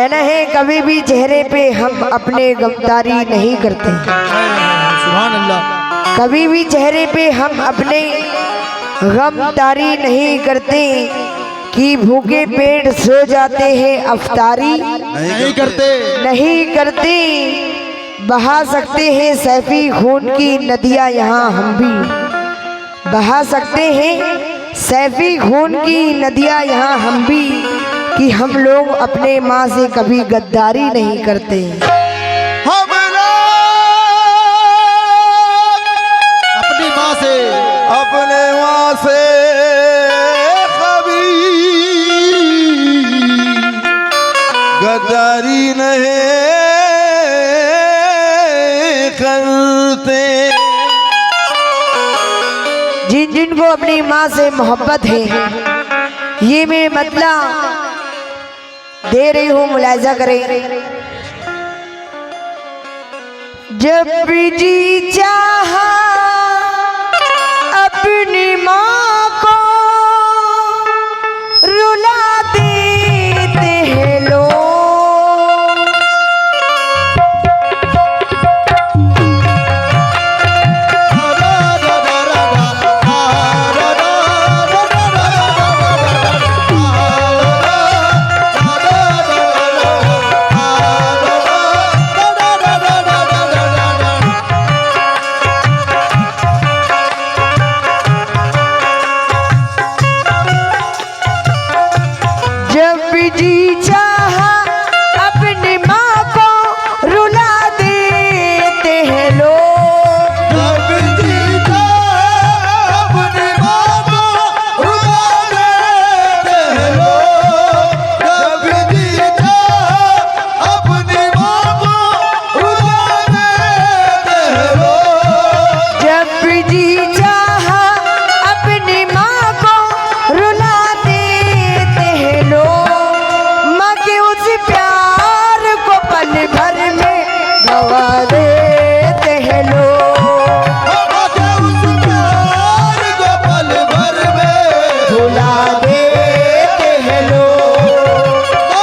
कहना है कभी भी चेहरे पे हम अपने गमतारी नहीं करते। सुभान अल्लाह। कभी भी चेहरे पे हम अपने गमतारी नहीं करते कि भूखे पेट सो जाते हैं अफ्तारी नहीं करते। बहा सकते हैं सैफी खून की नदियाँ यहाँ हम भी, बहा सकते हैं सैफी खून की नदियाँ यहाँ हम भी, कि हम लोग अपने माँ से कभी गद्दारी नहीं करते। अपनी माँ से कभी गद्दारी नहीं करते। जिनको अपनी माँ से मोहब्बत है, ये मैं मतलब दे रही हूँ, मुलाहिजा करें। जब भी जी चाहा अपनी माँ को रुला देते हैं लोग। जी चाहा अपनी माँ को रुला देते हैं लोग। जब जी चाहा अपनी माँ को रुला देते हैं लोग। जब जी चाहा अपनी माँ को रुला देते हैं लोग। जब जी चाहा अपनी माँ को रुला देते हैं लोग। प्यार को पल भर में गवा देते हैं लोग। उस प्यार को पल भर में भुला देते हैं लोग।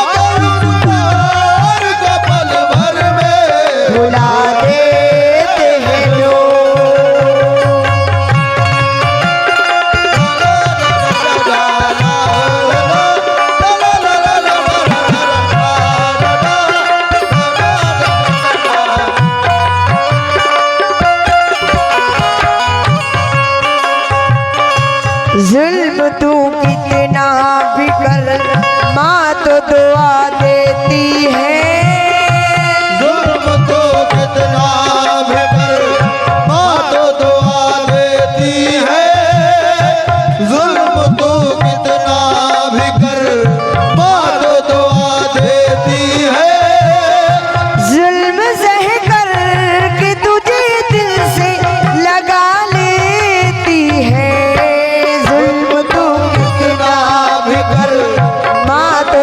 उस प्यार को पल भर में भुला देते हैं लोग। जुल्म तू कितना भी कर, माँ तो दुआ देती है। जुल्म तो कितना भी कर, माँ तो दुआ देती है। जुल्म तो कितना भी कर, माँ तो दुआ देती है। जुल्म सह कर के तुझे दिल से लगा लेती है।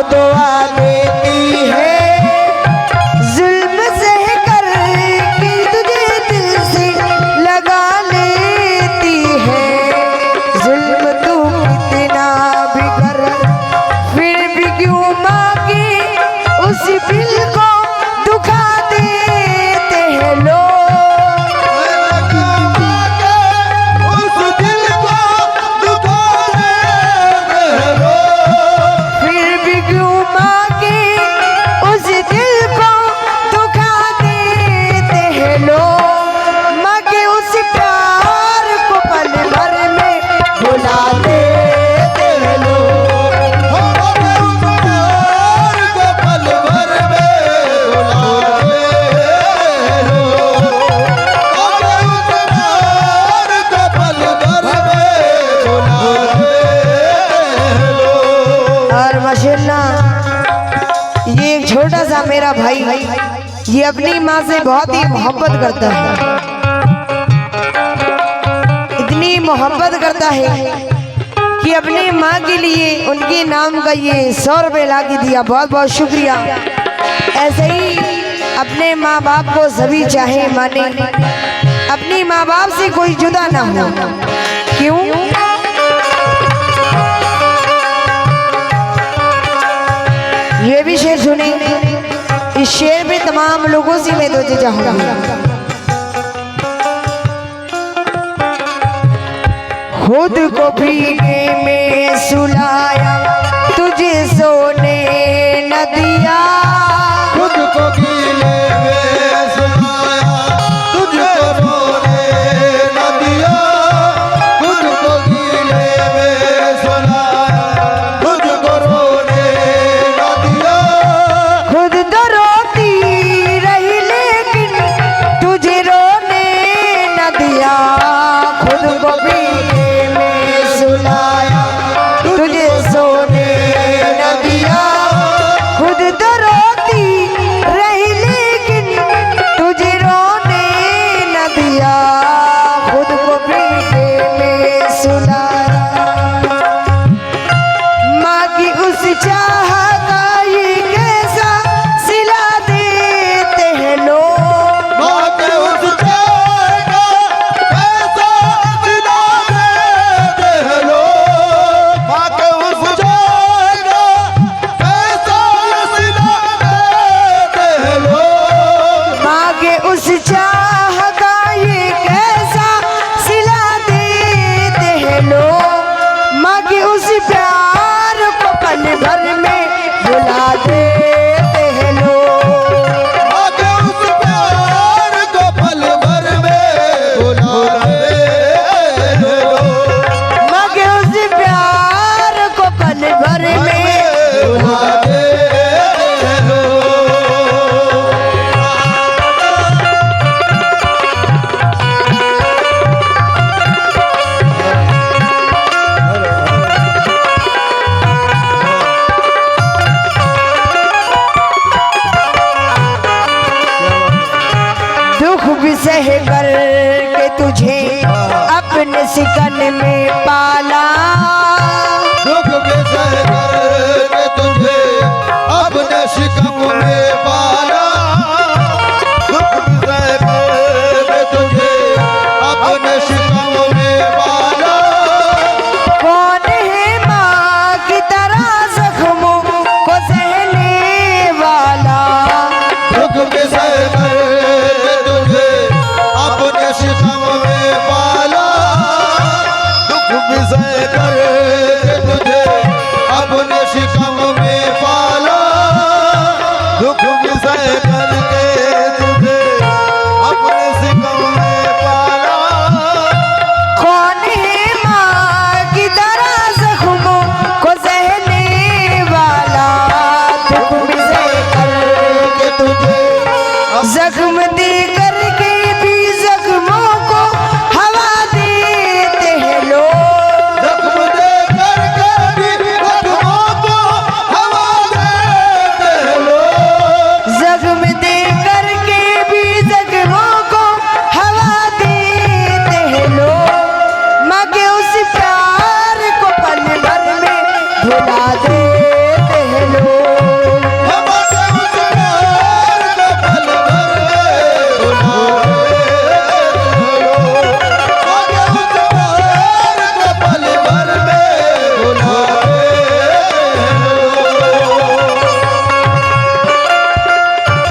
दुआ देती है। जुल्म सह कर के तुझे दिल से लगा लेती है। जुल्म तू कितना भी कर, फिर भी क्यों माँ की उस दिल को दुखा देते हैं लोग। उस दिल को दुखा देते हैं लोग। फिर भी क्यों माँ की उस दिल को दुखा देते हैं लोग। माँ के उस प्यार को पल भर में भुला देते हैं लोग। उस प्यार को पल भर में भुला देते हैं लोग। उस प्यार को पल भर में भुला देते हैं लोग। और माशाअल्लाह ये एक छोटा सा मेरा भाई, ये अपनी माँ से बहुत ही मोहब्बत करता है। इतनी मोहब्बत करता है कि अपनी माँ के लिए उनके नाम का ये 100 रुपये ला के दिया। बहुत बहुत शुक्रिया। ऐसे ही अपने माँ बाप को सभी चाहे माने, अपनी माँ बाप से कोई जुदा ना हो। क्यों? ये भी शेर सुने। इस शेर में तमाम लोगों से मैं दुआ चाहूंगी। खुद को भीगे में सुलाया तुझे सोने न दिया, खुद को गीले में सुनाया तुझको रोने न दिया, खुद को गीले में सुनाया तुझको रोने न दिया, खुद तो रोती रही लेकिन तुझे रोने न दिया, खुद को भीगे में सुलाया तुझे सोने न दिया, खुद तो रोती रही लेकिन तुझे रोने न दिया, खुद को भीगे में सुलाया। माँ की उस चाह का ये कैसा सिला देते हैं लोग, माँ के उस प्यार का कैसा सिला देते हैं लोग, माँ के उस प्यार का कैसा सिला देते हैं लोग, माँ के उस चाह का ये कैसा सिला देते हैं लोग, माँ के उस प्यार को पल भर में भुला देते हैं लोग, माँ के उस प्यार को पल भर में भुला देते हैं लोग, माँ के उस प्यार को पल भर में भुला देते हैं लोग। दुख भी सह कर के तुझे अपने सिकन में पाला, दुख में सह करके तुझे अपने शिकम में पाला, दुख में सह करके तुझे अपने शिकम में पाला, कौन है माँ की तरह जख्मों को सहने वाला, दुख में सह करके तुझे अपने शिकम में पाला, दुख में सह करके तुझे अपने शिकम में पाला, दुख में सह करके तुझे अपने शिकम में पाला, कौन है माँ की तरह जख्मों को सहने वाला, दुख में सह करके तुझे जख्म दे करके भी जख्मों को हवा देते हैं लोग, जख्म दे करके भी जख्मों को हवा देते हैं लोग, जख्म दे करके भी जख्मों को हवा देते हैं लोग, माँ के उस प्यार को पल भर में भुला देते हैं लोग, हमारे उस प्यार को पल भर में भुला देते हैं लोग, हमारे उस प्यार को पल भर में भुला देते हैं लोग।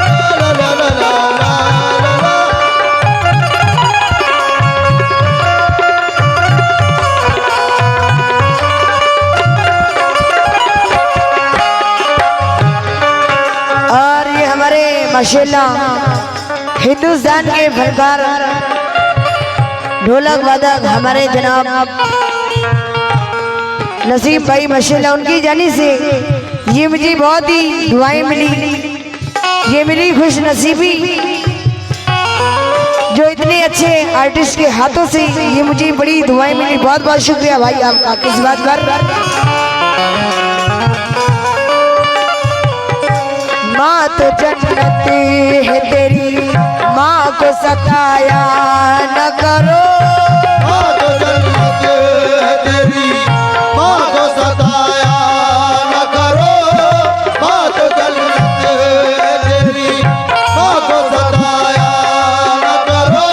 ला ला ला ला ला ला ला। और ये हमारे माशाल्लाह हिंदुस्तान के फनकार ढोलक वादक हमारे जनाब नसीम भाई माशाल्लाह, उनकी जानी से ये मुझे बहुत ही दुआएं मिली, ये मेरी खुश नसीबी जो इतने अच्छे आर्टिस्ट के हाथों से ये मुझे बड़ी दुआएं मिली। बहुत बहुत शुक्रिया भाई आपका किस बात पर। माँ तो जन्नत है तेरी, माँ को सताया न करो, माँ तो जन्नत है तेरी, माँ को सताया न करो, माँ तो जन्नत है तेरी, माँ को सताया न करो,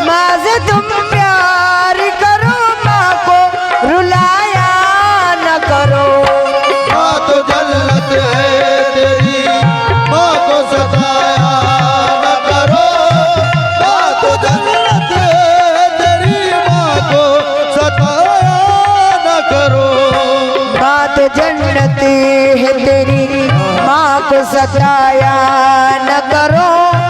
माँ से तुम प्यार करो, माँ को रुलाया न करो, माँ तो जन्नत है तेरी, माँ को आप सताया न करो